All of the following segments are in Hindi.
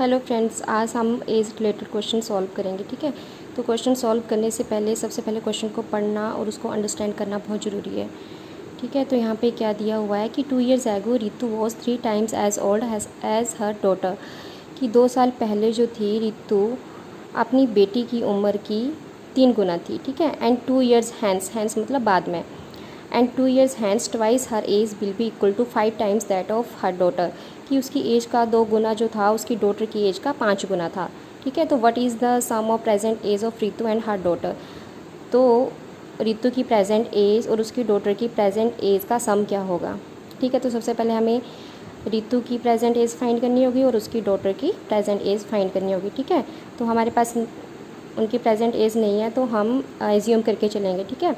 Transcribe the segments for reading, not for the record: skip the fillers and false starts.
हेलो फ्रेंड्स, आज हम एज रिलेटेड क्वेश्चन सॉल्व करेंगे। ठीक है, तो क्वेश्चन सॉल्व करने से पहले सबसे पहले क्वेश्चन को पढ़ना और उसको अंडरस्टैंड करना बहुत ज़रूरी है। ठीक है, तो यहाँ पे क्या दिया हुआ है कि 2 years ago Ritu was 3 times as old as her daughter, कि 2 साल पहले जो थी रितु अपनी बेटी की उम्र की 3 गुना थी। ठीक है, एंड 2 years हैंस मतलब बाद में, and 2 years hence twice her age will be equal to 5 times that of her daughter, कि उसकी एज का 2 गुना जो था उसकी डॉटर की एज का 5 गुना था। ठीक है, तो what is the sum of present age of Ritu and her daughter. तो रितु की प्रेजेंट एज और उसकी डॉटर की प्रेजेंट एज का सम क्या होगा। ठीक है, तो सबसे पहले हमें रितु की प्रेजेंट एज फाइंड करनी होगी और उसकी डॉटर की प्रेजेंट एज फाइंड करनी होगी। ठीक है, तो हमारे पास उनकी प्रेजेंट एज नहीं है तो हम एज्यूम करके चलेंगे। ठीक है,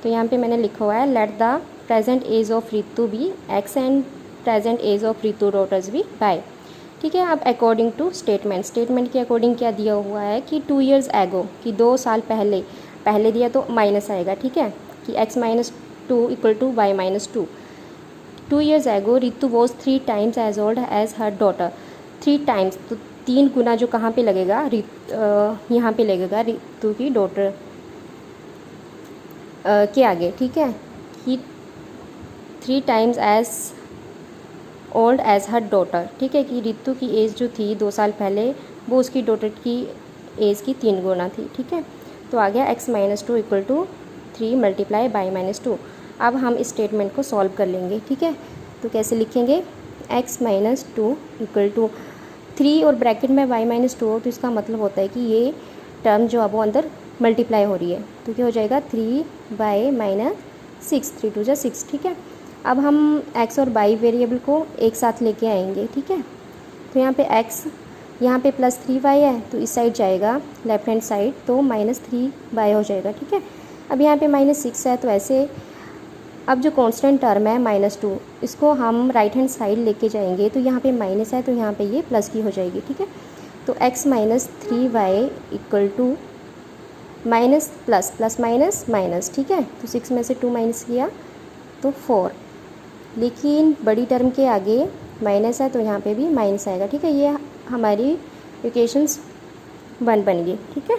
तो यहाँ पे मैंने लिखा हुआ है let the present age of Ritu be X and present age of Ritu daughters be Y. ठीक है, अब अकॉर्डिंग टू स्टेटमेंट के अकॉर्डिंग क्या दिया हुआ है कि 2 years एगो, कि 2 साल पहले दिया तो माइनस आएगा। ठीक है, कि x minus two equal to Y minus two. 2 years ago Ritu was 3 times as old as her daughter. 3 times तो 3 गुना जो कहाँ पे लगेगा, यहाँ पे लगेगा रितु की डॉटर के आगे। ठीक है, कि 3 times as old as her daughter. ठीक है, कि रितु की एज जो थी 2 साल पहले वो उसकी डॉटर की एज की 3 गुना थी। ठीक है, तो आ गया x minus two equal to 3 multiply by minus two. अब हम इस स्टेटमेंट को सॉल्व कर लेंगे। ठीक है, तो कैसे लिखेंगे, x minus two equal to 3 और ब्रैकेट में y माइनस टू हो तो इसका मतलब होता है कि ये टर्म जो अब वो अंदर मल्टीप्लाई हो रही है, तो क्या हो जाएगा 3y माइनस 6, 3 2 6। ठीक है, अब हम x और y वेरिएबल को एक साथ लेके आएंगे। ठीक है, तो यहाँ पे x यहाँ पे प्लस 3y है तो इस साइड जाएगा लेफ्ट हैंड साइड, तो माइनस 3y हो जाएगा। ठीक है, अब यहाँ पे माइनस 6 है तो ऐसे अब जो कांस्टेंट टर्म है माइनस 2 इसको हम राइट हैंड साइड लेके जाएंगे, तो यहाँ पे माइनस है तो यहाँ पे ये प्लस की हो जाएगी। ठीक है, तो x minus 3y equal to minus plus minus minus. ठीक है, तो 6 में से 2 माइनस किया तो 4, लेकिन बड़ी टर्म के आगे माइनस है तो यहाँ पे भी माइनस आएगा। ठीक है, ये हमारी इक्वेशंस 1 बन गई। ठीक है,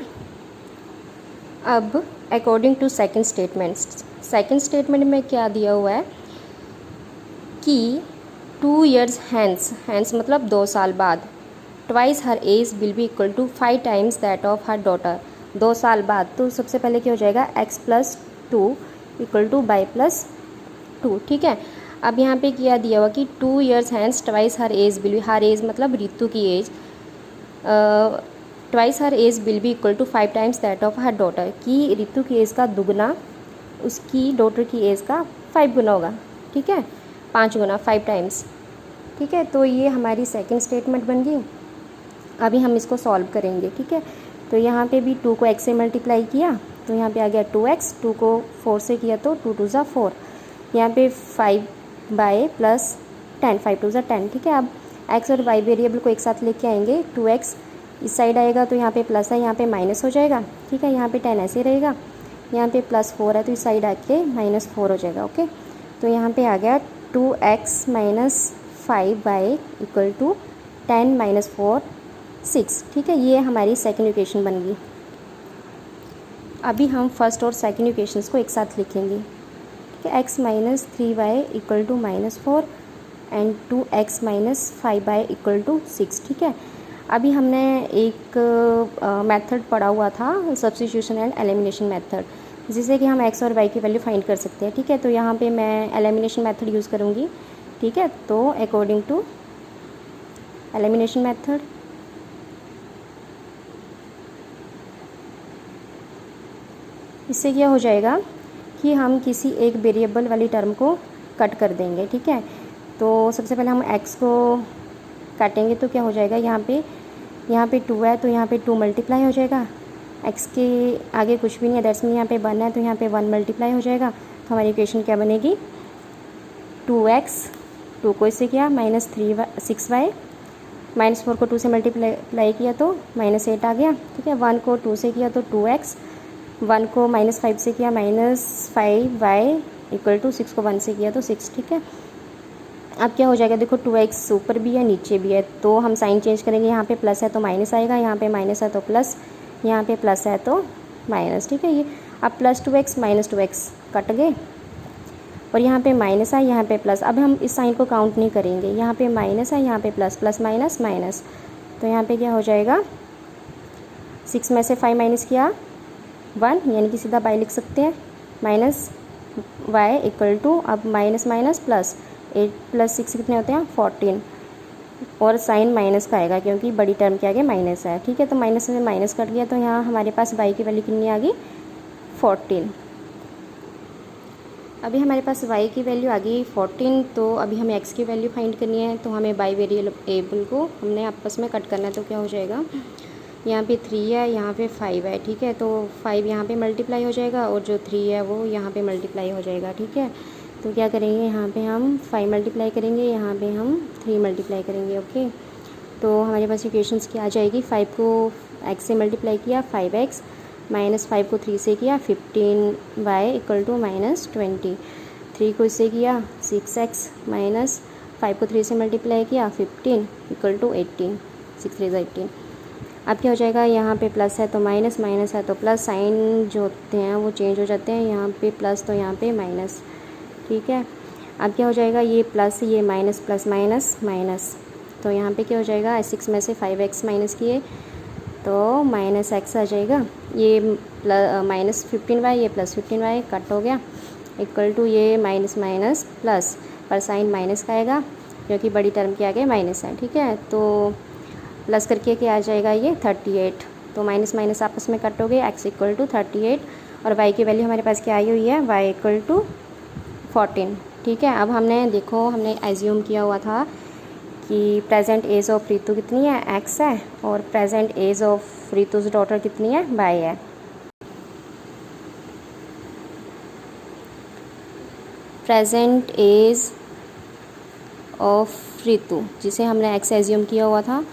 अब अकॉर्डिंग टू सेकंड स्टेटमेंट में क्या दिया हुआ है कि 2 years हैंस मतलब 2 साल बाद, twice her age will be equal to 5 times that of her daughter. 2 साल बाद तो सबसे पहले क्या हो जाएगा x plus 2 equal to y plus 2। ठीक है, अब यहाँ पे क्या दिया हुआ कि 2 years hence twice her age will be, her age मतलब रितु की age, twice her age will be equal to 5 times that of her daughter, कि रितु की एज का दुगना उसकी डॉटर की एज का 5 गुना होगा। ठीक है, 5 गुना 5 times। ठीक है, तो ये हमारी सेकंड स्टेटमेंट बन गई। अभी हम इसको सॉल्व करेंगे। ठीक है, तो यहाँ पे भी 2 को x से मल्टीप्लाई किया तो यहाँ पे आ गया 2x, 2 को 4 से किया तो 2 2 ज़ा 4, यहाँ पे 5 बाय प्लस 10, 5 2 ज़ा 10। ठीक है, अब x और y वेरिएबल को एक साथ लेके आएंगे, 2x इस साइड आएगा तो यहाँ पे प्लस है, यहाँ पे माइनस हो जाएगा। ठीक है, यहाँ पे 10 ऐसे रहेगा, यहाँ पे प्लस 4 है तो इस साइड आके माइनस 4 हो जाएगा। ओके, तो यहाँ पे आ गया 2x minus 5y equal to 10 minus 4 6। ठीक है, ये हमारी सेकंड इक्वेशन बन गई। अभी हम फर्स्ट और सेकंड इक्वेशंस को एक साथ लिखेंगे। ठीक है, x minus 3y equal to minus 4 and 2x minus 5y equal to 6। ठीक है, अभी हमने एक मेथड पढ़ा हुआ था, सब्स्टिट्यूशन एंड एलिमिनेशन मेथड, जिससे कि हम x और y की वैल्यू फाइंड कर सकते हैं। ठीक है, तो यहाँ पे मैं एलिमिनेशन मेथड यूज़ करूँगी। ठीक है, तो अकॉर्डिंग टू एलिमिनेशन मेथड, इससे क्या हो जाएगा कि हम किसी एक वेरिएबल वाली टर्म को कट कर देंगे। ठीक है, तो सबसे पहले हम x को काटेंगे तो क्या हो जाएगा, यहाँ पे 2 है तो यहाँ पे 2 मल्टीप्लाई हो जाएगा, x के आगे कुछ भी नहीं है, दैट्स मीन यहाँ पे 1 है तो यहाँ पे 1 मल्टीप्लाई हो जाएगा। तो हमारी इक्वेशन क्या बनेगी, 2x, 2 को इससे किया माइनस 6y, माइनस 4 को 2 से मल्टीप्लाई किया तो माइनस 8 आ गया। ठीक है, 1 को 2 से किया तो 2x, 1 को माइनस 5 से किया माइनस 5y इक्वल टू 6 को 1 से किया तो 6। ठीक है, अब क्या हो जाएगा, देखो 2x ऊपर भी है नीचे भी है, तो हम साइन चेंज करेंगे। यहाँ पे प्लस है तो माइनस आएगा, यहाँ पे माइनस है तो प्लस, यहाँ पे प्लस है तो माइनस, ठीक है। ये अब plus 2x minus 2x cut गए, और यहाँ पे माइनस है, यहाँ पे प्लस। अब हम इस साइन को काउंट नहीं करेंगे, यहाँ पे माइनस है, यहाँ पे प्लस, प्लस माइनस माइनस, तो यहाँ पे क्या हो जाएगा, 6 में से 5 माइनस किया 1, यानी कि सीधा बाई लिख सकते हैं, माइनस y इक्वल टू, अब माइनस माइनस प्लस, 8 प्लस 6 कितने होते हैं 14, और साइन माइनस का आएगा क्योंकि बड़ी टर्म के आगे माइनस है, ठीक है। तो माइनस में माइनस कट गया, तो यहाँ हमारे पास y की वैल्यू कितनी आ गई 14। अभी हमारे पास y की वैल्यू आ गई 14, तो अभी हमें x की वैल्यू फाइंड करनी है, तो हमें बाई वेरिएबल को हमने आपस में कट करना है। तो क्या हो जाएगा, यहाँ पे 3 है, यहाँ पे 5 है, ठीक है। तो 5 यहाँ पे मल्टीप्लाई हो जाएगा, और जो 3 है वो यहाँ पे मल्टीप्लाई हो जाएगा, ठीक है। तो क्या करेंगे, यहाँ पे हम 5 मल्टीप्लाई करेंगे, यहाँ पे हम 3 मल्टीप्लाई करेंगे, ओके। तो हमारे पास इक्वेशंस क्या आ जाएगी, 5 को x से मल्टीप्लाई किया 5x, माइनस 5 को 3 से किया 15y इक्वल टू माइनस 20, 3 को इससे किया 6x, माइनस 5 को 3 से मल्टीप्लाई किया 15 इक्वल टू 18, 6 3 18। अब क्या हो जाएगा, यहाँ पे प्लस है तो माइनस, माइनस है तो प्लस, साइन जो होते हैं वो चेंज हो जाते हैं, यहाँ पे प्लस तो यहाँ पे माइनस, ठीक है। अब क्या हो जाएगा, ये प्लस ये माइनस, प्लस माइनस माइनस, तो यहाँ पे क्या हो जाएगा, 6 में से 5x माइनस किए तो माइनस x आ जाएगा, ये माइनस 15y, ये प्लस 15y कट हो गया, इक्वल टू ये माइनस माइनस प्लस, पर साइन माइनस का आएगा क्योंकि बड़ी टर्म के आगे माइनस है, ठीक है। तो प्लस करके क्या आ जाएगा, ये 38, तो माइनस माइनस आपस में कट हो गए, x इक्वल टू 38, और y की वैल्यू हमारे पास क्या आई हुई है, y इक्वल टू 14, ठीक है। अब हमने देखो, हमने एज्यूम किया हुआ था कि प्रेजेंट एज ऑफ रितु कितनी है, x है, और present age of Ritu's daughter कितनी है, y है। प्रेजेंट एज ऑफ रितु, जिसे हमने x एज्यूम किया हुआ था,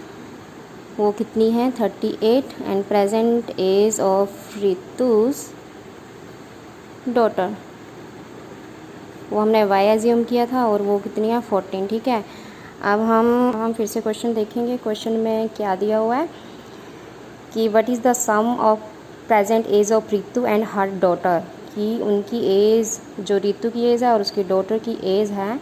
वो कितनी है 38, and present age of Ritu's daughter, वो हमने y एज्यूम किया था, और वो कितनी है 14, ठीक है। अब हम फिर से क्वेश्चन देखेंगे। क्वेश्चन में क्या दिया हुआ है कि what is the sum of present age of Ritu and her daughter, कि उनकी एज, जो रितु की एज है और उसकी डॉटर की एज है,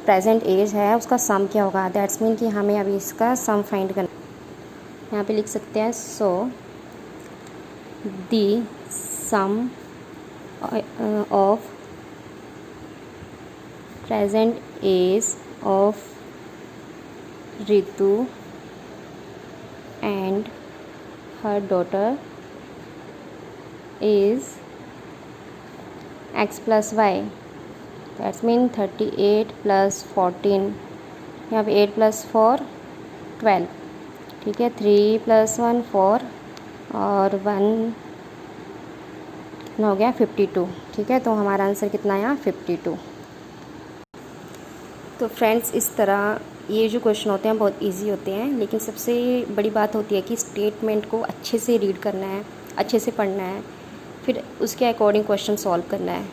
प्रेजेंट एज है, उसका सम क्या होगा। दैट्स मीन कि हमें अभी इसका सम फाइंड करना, यहाँ पे लिख सकते हैं, so the sum of present age of Ritu and her daughter is x plus Y, that's mean 38 plus 14, यहाँ पे 8 प्लस 4 12, ठीक है। 3 प्लस 1 4, और 1 कितना हो गया 52, ठीक है। तो हमारा आंसर कितना आया 52। तो फ्रेंड्स, इस तरह ये जो क्वेश्चन होते हैं बहुत इजी होते हैं, लेकिन सबसे बड़ी बात होती है कि स्टेटमेंट को अच्छे से रीड करना है, अच्छे से पढ़ना है, फिर उसके अकॉर्डिंग क्वेश्चन सॉल्व करना है।